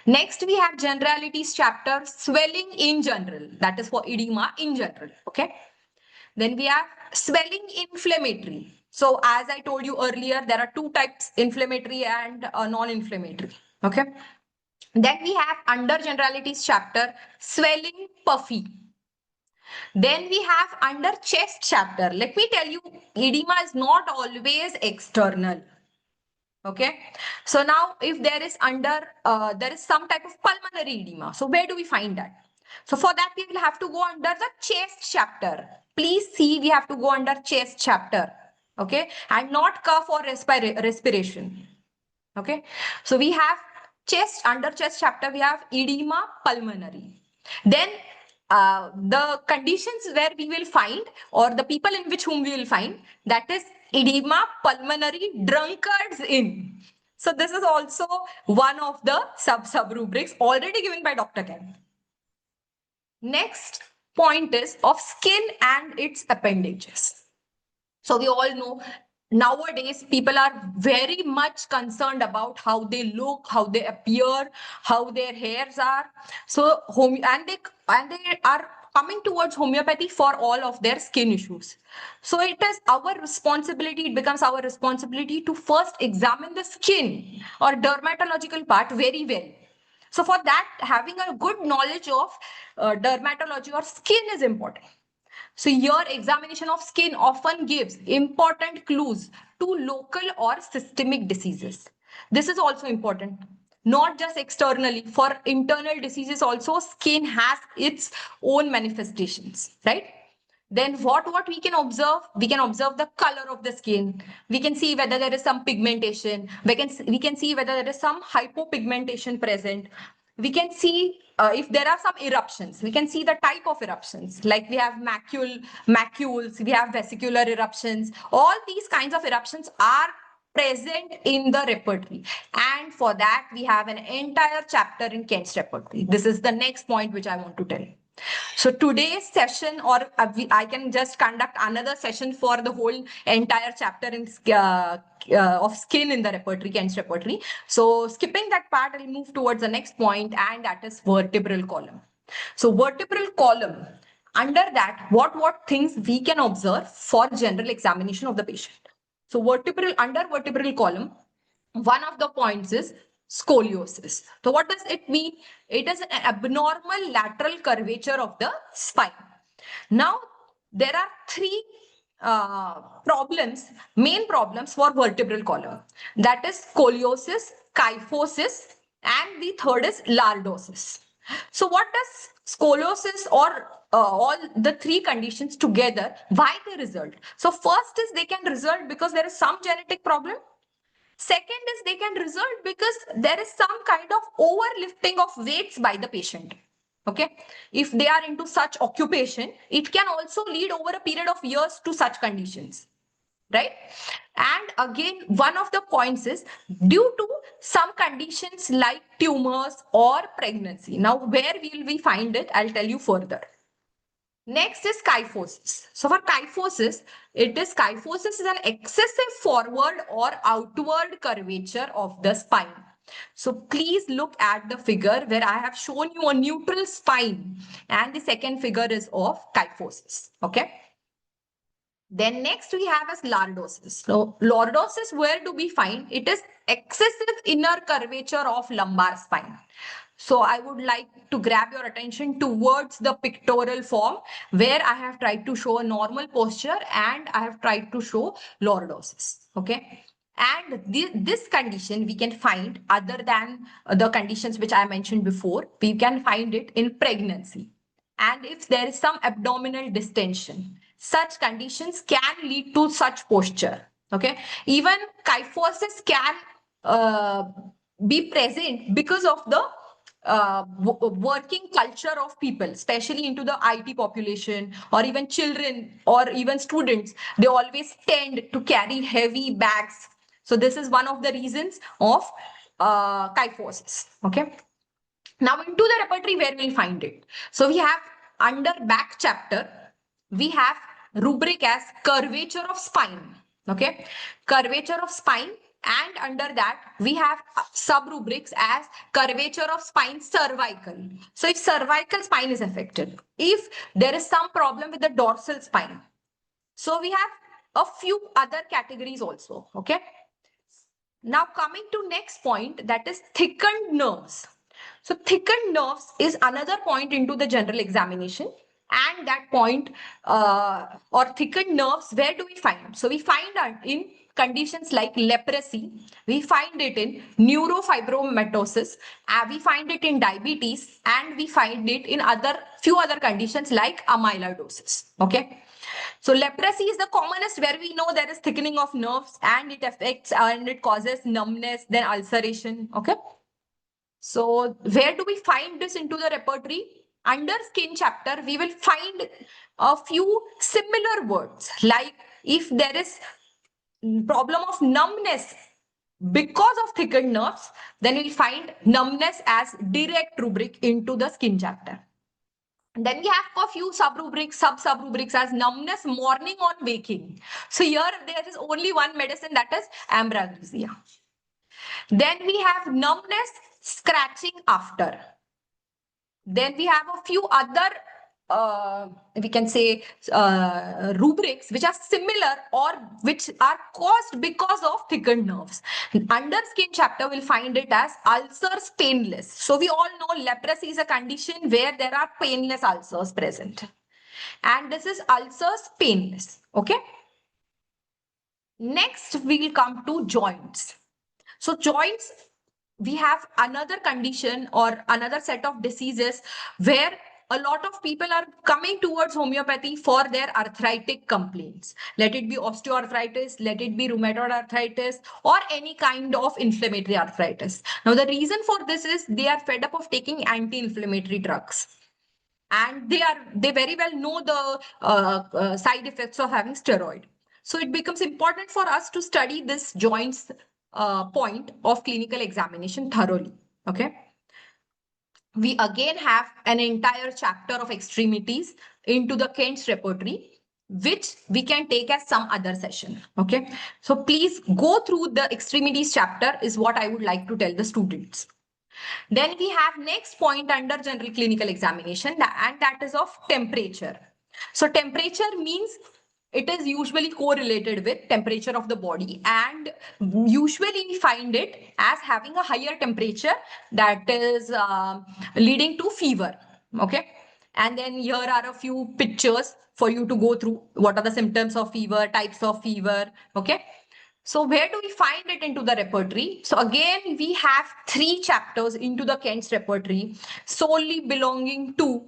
Speaker 2: Next we have generalities chapter, swelling in general, that is for edema in general. Okay. Then we have swelling inflammatory. So as I told you earlier, there are two types, inflammatory and non-inflammatory. Okay. Then we have under generalities chapter, swelling puffy. Then we have under chest chapter. Let me tell you, edema is not always external. Okay. So now if there is there is some type of pulmonary edema. So where do we find that? So for that, we will have to go under the chest chapter. Please see, we have to go under chest chapter. Okay. And not cough or respiration. Okay. So we have under chest chapter, we have edema pulmonary. Then the conditions where we will find, or the people in which whom we will find, that is edema pulmonary drunkards in. So this is also one of the sub rubrics already given by Dr. Ken. Next point is of skin and its appendages. So we all know nowadays people are very much concerned about how they look, how they appear, how their hairs are. So and they are coming towards homeopathy for all of their skin issues. So it is our responsibility, it becomes our responsibility to first examine the skin or dermatological part very well. So for that, having a good knowledge of dermatology or skin is important. So your examination of skin often gives important clues to local or systemic diseases. This is also important. Not just externally, for internal diseases also, skin has its own manifestations, right? Then what we can observe? We can observe the color of the skin. We can see whether there is some pigmentation. We can see whether there is some hypopigmentation present. We can see if there are some eruptions. We can see the type of eruptions, like we have macules, we have vesicular eruptions. All these kinds of eruptions are present in the repertory, and for that we have an entire chapter in Kent's repertory. This is the next point which I want to tell you. So today's session, or I can just conduct another session for the whole entire chapter in of skin in the repertory, Kent's repertory. So skipping that part, I'll move towards the next point, and that is vertebral column. So vertebral column, under that, what things we can observe for general examination of the patient. So under vertebral column, one of the points is scoliosis. So what does it mean? It is an abnormal lateral curvature of the spine. Now, there are three main problems for vertebral column. That is scoliosis, kyphosis, and the third is lordosis. So what does scoliosis or all the three conditions together, why they result? So first is they can result because there is some genetic problem. Second is they can result because there is some kind of overlifting of weights by the patient. Okay. If they are into such occupation, it can also lead over a period of years to such conditions. Right. And again, one of the points is due to some conditions like tumors or pregnancy. Now, where will we find it? I'll tell you further. Next is kyphosis. So for kyphosis, kyphosis is an excessive forward or outward curvature of the spine. So please look at the figure where I have shown you a neutral spine, and the second figure is of kyphosis. Okay. Then next we have as lordosis. So lordosis, where do we find? It is excessive inner curvature of lumbar spine. So I would like to grab your attention towards the pictorial form where I have tried to show a normal posture and I have tried to show lordosis. Okay. And this condition we can find, other than the conditions which I mentioned before, we can find it in pregnancy. And if there is some abdominal distension, such conditions can lead to such posture. Okay. Even kyphosis can be present because of the working culture of people, especially into the IT population or even children or even students, they always tend to carry heavy bags. So this is one of the reasons of kyphosis. Okay. Now into the repertory where we'll find it. So we have under back chapter, we have rubric as curvature of spine. Okay. Curvature of spine, and under that we have sub rubrics as curvature of spine cervical. So if cervical spine is affected, if there is some problem with the dorsal spine, so we have a few other categories also. Okay. Now coming to next point, that is thickened nerves. So thickened nerves is another point into the general examination, and that point or thickened nerves, where do we find? So we find that in conditions like leprosy, we find it in neurofibromatosis, we find it in diabetes, and we find it in few other conditions like amyloidosis. Okay. So leprosy is the commonest, where we know there is thickening of nerves and it affects and it causes numbness, then ulceration. Okay. So where do we find this into the repertory? Under skin chapter, we will find a few similar words, like if there is problem of numbness because of thickened nerves, then we'll find numbness as direct rubric into the skin chapter. Then we have a few sub-rubrics, sub-rubrics as numbness morning on waking. So here there is only one medicine, that is ambrosia. Then we have numbness scratching after. Then we have a few other we can say rubrics which are similar or which are caused because of thickened nerves. Under skin chapter, we'll find it as ulcers painless. So we all know leprosy is a condition where there are painless ulcers present. And this is ulcers painless. Okay. Next, we will come to joints. So joints, we have another condition or another set of diseases where a lot of people are coming towards homeopathy for their arthritic complaints. Let it be osteoarthritis, let it be rheumatoid arthritis, or any kind of inflammatory arthritis. Now, the reason for this is they are fed up of taking anti-inflammatory drugs. And they very well know the side effects of having steroid. So it becomes important for us to study this joints point of clinical examination thoroughly. Okay. We again have an entire chapter of extremities into the Kent's repertory, which we can take as some other session. Okay. So please go through the extremities chapter is what I would like to tell the students. Then we have next point under general clinical examination, and that is of temperature. So temperature means it is usually correlated with temperature of the body, and usually we find it as having a higher temperature that is leading to fever. Okay. And then here are a few pictures for you to go through. What are the symptoms of fever, types of fever? Okay. So where do we find it into the repertory? So again, we have 3 chapters into the Kent's repertory solely belonging to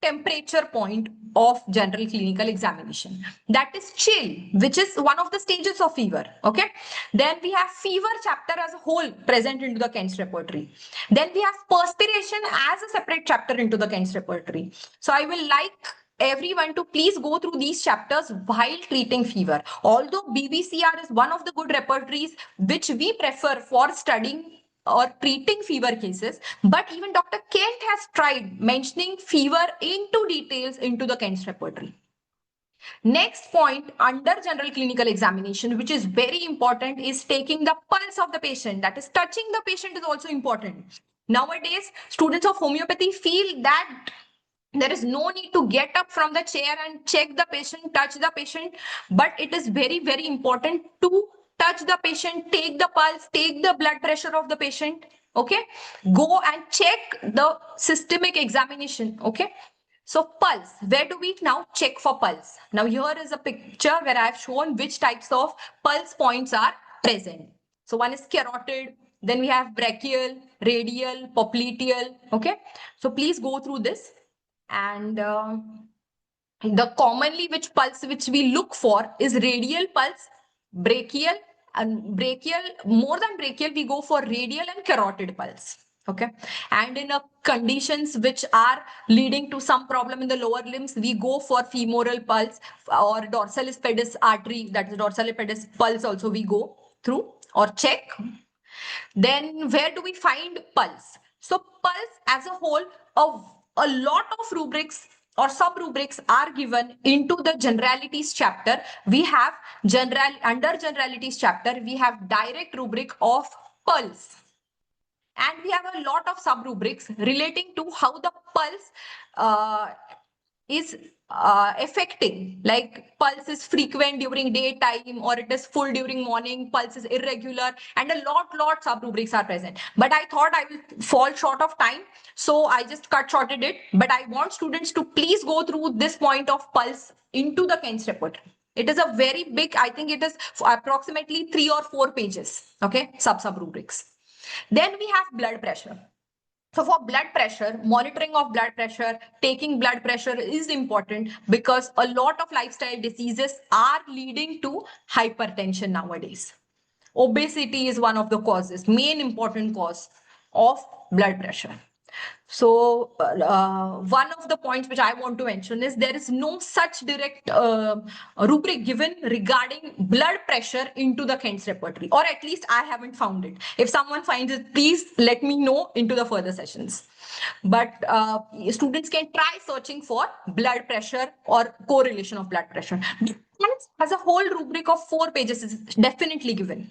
Speaker 2: temperature point of general clinical examination. That is chill, which is one of the stages of fever. Okay. Then we have fever chapter as a whole present into the Kent's repertory. Then we have perspiration as a separate chapter into the Kent's repertory. So I will like everyone to please go through these chapters while treating fever. Although BBCR is one of the good repertories which we prefer for studying or treating fever cases, but even Dr. Kent has tried mentioning fever into details into the Kent's repertory. Next point under general clinical examination, which is very important, is taking the pulse of the patient. That is, touching the patient is also important. Nowadays, students of homeopathy feel that there is no need to get up from the chair and check the patient, touch the patient, but it is very, very important to touch the patient, take the pulse, take the blood pressure of the patient. Okay. Go and check the systemic examination. Okay. So pulse, where do we now check for pulse? Now here is a picture where I have shown which types of pulse points are present. So one is carotid, then we have brachial, radial, popliteal. Okay. So please go through this. And the commonly which pulse which we look for is radial pulse, brachial, and brachial, more than brachial, we go for radial and carotid pulse. Okay. And in conditions which are leading to some problem in the lower limbs, we go for femoral pulse or dorsalis pedis artery, that is dorsalis pedis pulse also we go through or check. Then where do we find pulse? So pulse as a whole, a lot of rubrics or sub rubrics are given into the generalities chapter. We have under generalities chapter, we have direct rubric of pulse. And we have a lot of sub rubrics relating to how the pulse is affecting, like pulse is frequent during daytime or it is full during morning, pulse is irregular, and a lot sub rubrics are present. But I thought I will fall short of time, so I just cut shorted it. But I want students to please go through this point of pulse into the Kent's report. It is a very big, I think it is approximately 3 or 4 pages. Okay, sub rubrics. Then we have blood pressure. So for blood pressure, monitoring of blood pressure, taking blood pressure is important because a lot of lifestyle diseases are leading to hypertension nowadays. Obesity is one of the causes, main important cause of blood pressure. So one of the points which I want to mention is there is no such direct rubric given regarding blood pressure into the Kent's repertory, or at least I haven't found it. If someone finds it, please let me know into the further sessions. But students can try searching for blood pressure or correlation of blood pressure. As a whole rubric of 4 pages is definitely given.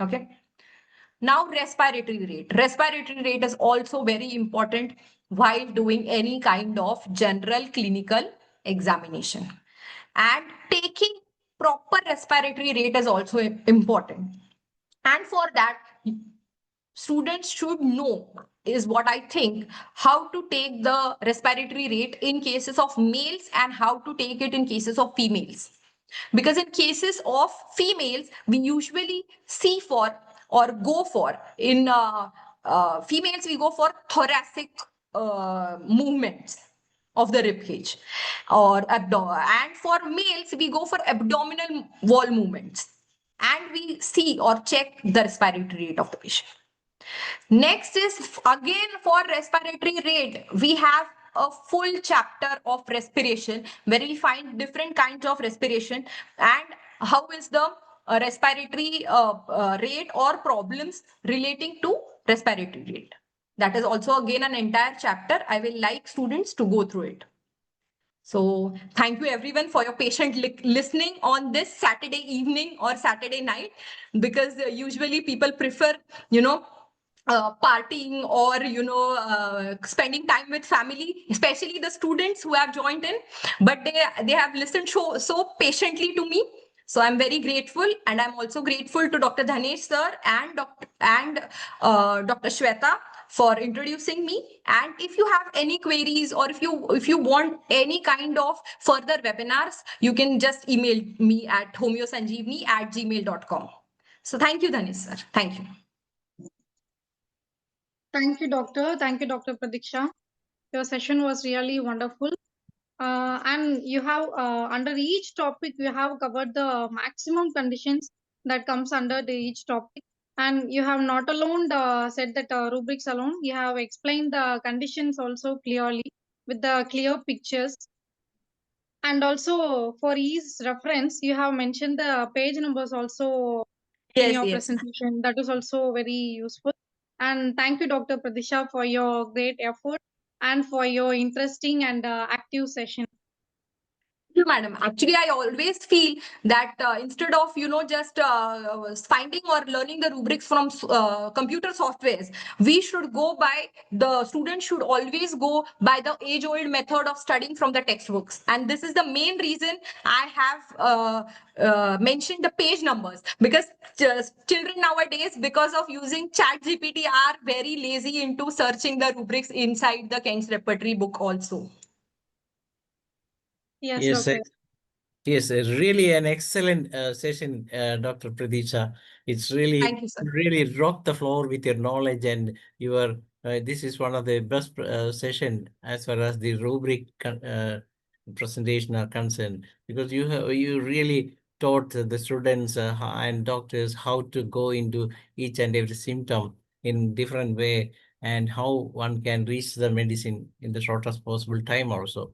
Speaker 2: Okay. Now, respiratory rate. Respiratory rate is also very important while doing any kind of general clinical examination. And taking proper respiratory rate is also important. And for that, students should know, is what I think, how to take the respiratory rate in cases of males and how to take it in cases of females. Because in cases of females, we usually see for or go for, in females, we go for thoracic movements of the rib cage or abdomen. And for males, we go for abdominal wall movements. And we see or check the respiratory rate of the patient. Next is again for respiratory rate. We have a full chapter of respiration where we find different kinds of respiration and how is the respiratory rate or problems relating to respiratory rate. That is also again an entire chapter. I will like students to go through it. So thank you everyone for your patient listening on this Saturday evening or Saturday night, because usually people prefer, partying or spending time with family, especially the students who have joined in, but they have listened so patiently to me. So I'm very grateful, and I'm also grateful to Dr. Dhanesh sir and Dr. Shweta for introducing me. And if you have any queries or if you want any kind of further webinars, you can just email me at homeosanjeevani@gmail.com. So thank you, Dhanesh sir. Thank you.
Speaker 1: Thank you, Doctor. Thank you, Dr. Pradiksha. Your session was really wonderful. And you have, under each topic, you have covered the maximum conditions that comes under the each topic. And you have not alone said that rubrics alone, you have explained the conditions also clearly with the clear pictures. And also for ease reference, you have mentioned the page numbers also in
Speaker 2: Yes,
Speaker 1: your
Speaker 2: yes.
Speaker 1: presentation. That is also very useful. And thank you, Dr. Pradisha, for your great effort and for your interesting and active session.
Speaker 2: You, madam. Actually, I always feel that instead of just finding or learning the rubrics from computer softwares, we should go by the students should always go by the age-old method of studying from the textbooks. And this is the main reason I have mentioned the page numbers, because children nowadays, because of using Chat GPT, are very lazy into searching the rubrics inside the Kent's repertory book also.
Speaker 1: Yes,
Speaker 3: Yes,
Speaker 1: Doctor.
Speaker 3: yes, really an excellent session, Dr. Pradisha. It's really,
Speaker 2: Thank you, sir.
Speaker 3: really rocked the floor with your knowledge, and your this is one of the best session as far as the rubric presentation are concerned, because you really taught the students and doctors how to go into each and every symptom in different way, and how one can reach the medicine in the shortest possible time also.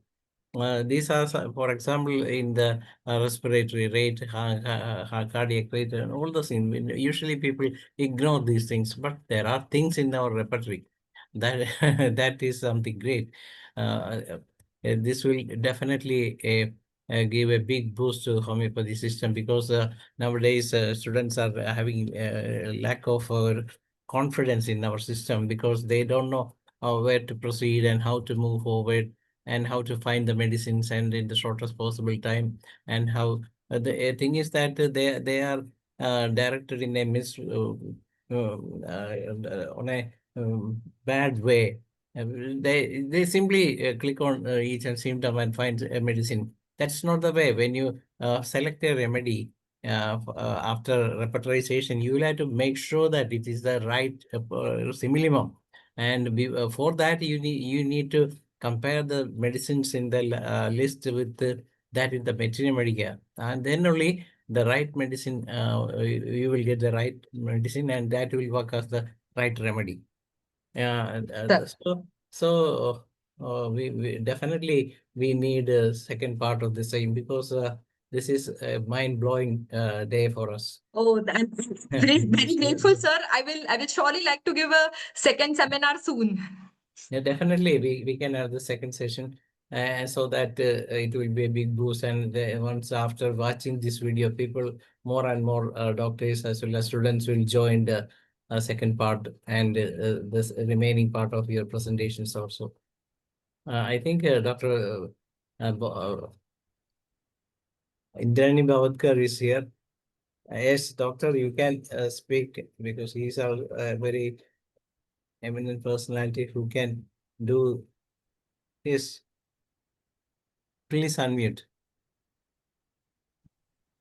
Speaker 3: These are, for example, in the respiratory rate, cardiac rate, and all those things. Usually people ignore these things, but there are things in our repertory that that is something great. This will definitely give a big boost to homeopathy system, because nowadays students are having lack of confidence in our system, because they don't know where to proceed and how to move forward, and how to find the medicines and in the shortest possible time, and how the thing is that they are directed in a on a bad way. They simply click on each and symptom and find a medicine. That's not the way. When you select a remedy after repertorization, you will have to make sure that it is the right simillimum, and for that you need to compare the medicines in the list with that in the Material Medica, and then only the right medicine, you will get the right medicine, and that will work as the right remedy. Yeah,
Speaker 2: Sir.
Speaker 3: we definitely we need a second part of the same, because this is a mind-blowing day for us.
Speaker 2: Oh, I'm very, very grateful, sir. I will surely like to give a second seminar soon.
Speaker 3: Yeah, definitely. We can have the second session, so that it will be a big boost. And once after watching this video, people, more and more doctors as well as students will join the second part, and this remaining part of your presentations also. I think Dr. Indrani Bhavatkar is here. Yes, doctor, you can speak, because he's a very eminent personality who can do this. Please unmute.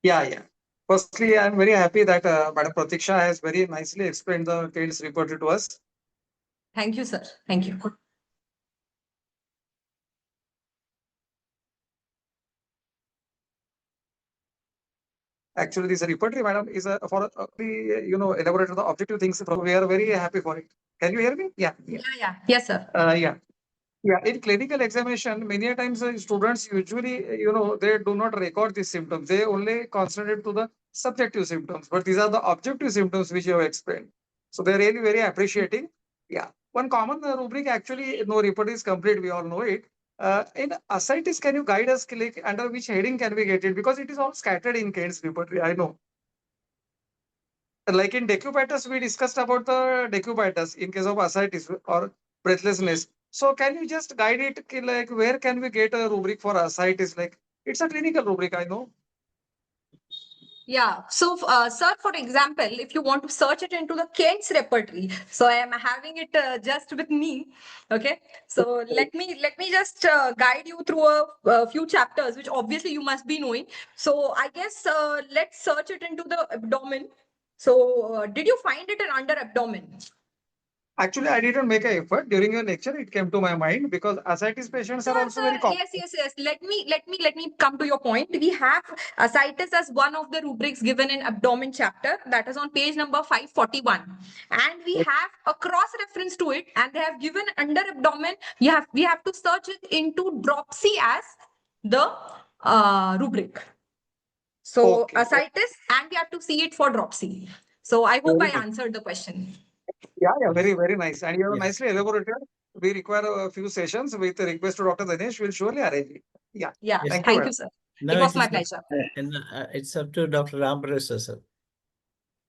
Speaker 4: Yeah. Firstly, I'm very happy that Madam Pratiksha has very nicely explained the case reported to us.
Speaker 2: Thank you, sir. Thank you.
Speaker 4: Actually, this repertory, madam, is for elaborate the objective things. We are very happy for it. Can you hear me? Yeah.
Speaker 2: Yes, sir.
Speaker 4: Yeah. In clinical examination, many a times students usually, they do not record these symptoms. They only concentrate to the subjective symptoms, but these are the objective symptoms which you have explained. So they're really very appreciating. Yeah. One common rubric, actually, no report is complete. We all know it. In ascites, can you guide us, like, under which heading can we get it? Because it is all scattered in Kane's repertory, I know. Like in decubitus, we discussed about the decubitus in case of ascites or breathlessness. So can you just guide it, like where can we get a rubric for ascites? Like it's a clinical rubric, I know.
Speaker 2: Yeah. So, sir, for example, if you want to search it into the Kent's repertory, so I am having it just with me. Okay. So let me just guide you through a few chapters, which obviously you must be knowing. So I guess let's search it into the abdomen. So did you find it under abdomen?
Speaker 4: Actually, I didn't make an effort during your lecture. It came to my mind because ascites patients are also very common.
Speaker 2: Yes. Let me come to your point. We have ascites as one of the rubrics given in abdomen chapter, that is on page number 541, and we have a cross reference to it, and they have given under abdomen. We have to search it into dropsy as the rubric. So
Speaker 4: Okay.
Speaker 2: ascites, and we have to see it for dropsy. So I hope I
Speaker 4: Very nice.
Speaker 2: answered the question.
Speaker 4: Yeah, very, very nice. And you have
Speaker 3: Yes.
Speaker 4: nicely elaborated. We require a few sessions with a request to Dr. Dinesh. We'll surely arrange it. Yeah.
Speaker 2: Yeah.
Speaker 3: Yes.
Speaker 4: Thank you.
Speaker 2: Thank
Speaker 4: madam.
Speaker 2: you, sir.
Speaker 3: Now
Speaker 2: It was
Speaker 3: it
Speaker 2: my
Speaker 3: is
Speaker 2: pleasure.
Speaker 3: and it's up to Dr. Ambrose, sir.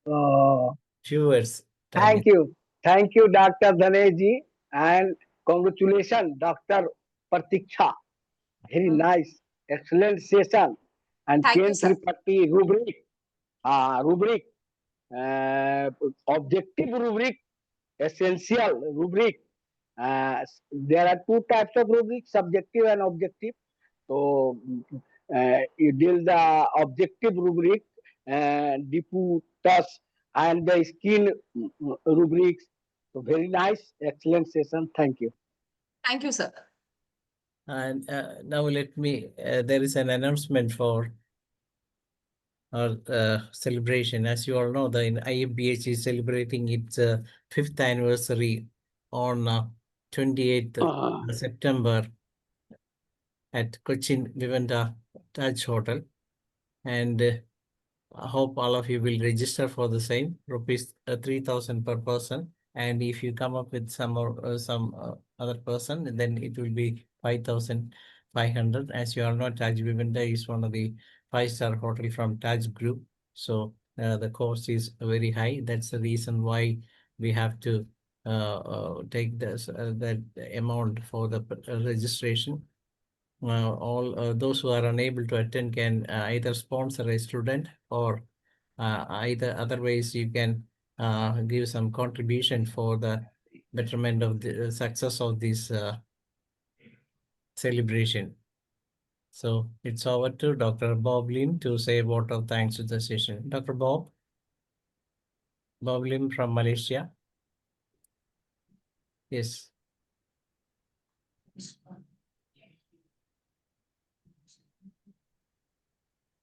Speaker 5: Uh,
Speaker 3: Few words.
Speaker 5: Thank you. Thank you, Dr. Dhaneji, and congratulations, Dr. Pratiksha. Very nice, excellent session. And
Speaker 2: Thank you,
Speaker 5: Kent
Speaker 2: sir.
Speaker 5: Tripathi rubric, uh, objective rubric, essential rubric. There are two types of rubric, subjective and objective. So, you deal the objective rubric, Diputus, and the skin rubrics. So very nice, excellent session. Thank you.
Speaker 2: Thank you, sir.
Speaker 3: And now let me, there is an announcement for our celebration. As you all know, the IFBH is celebrating its 5th anniversary on 28th September at Cochin Vivanta Taj Hotel. And I hope all of you will register for the same, rupees 3,000 per person. And if you come up with some other person, then it will be 5,500. As you all know, Taj Vivanta is one of the 5-star hotel from Taj Group. So the cost is very high. That's the reason why we have to take this that amount for the registration. All those who are unable to attend can either sponsor a student or either otherwise you can give some contribution for the betterment of the success of this celebration. So it's over to Dr. Bob Lim to say a vote of thanks to the session. Dr. Bob Lim from Malaysia. Yes.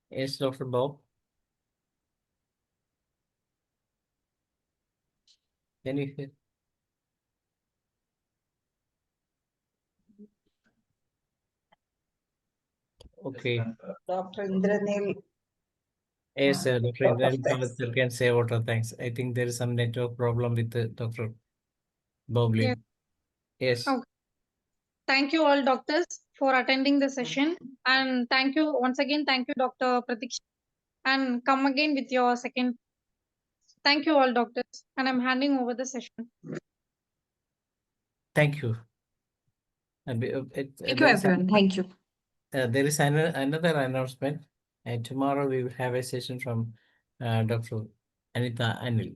Speaker 3: Yes, Dr. Bob. Can you hear? Okay.
Speaker 6: Dr. Indranil.
Speaker 3: Yes, Dr.
Speaker 6: Vote of
Speaker 3: Indranil
Speaker 6: thanks.
Speaker 3: Pavathar can say vote of thanks. I think there is some network problem with Dr. Bob Lim. Yes.
Speaker 1: Okay. Thank you all doctors for attending the session. And thank you once again. Thank you, Dr. Pratiksha. And come again with your second. Thank you all doctors. And I'm handing over the session.
Speaker 3: Thank you.
Speaker 2: Thank you,
Speaker 3: There is
Speaker 2: everyone. Thank you.
Speaker 3: there is another announcement, and tomorrow we will have a session from Dr. Anita Anil.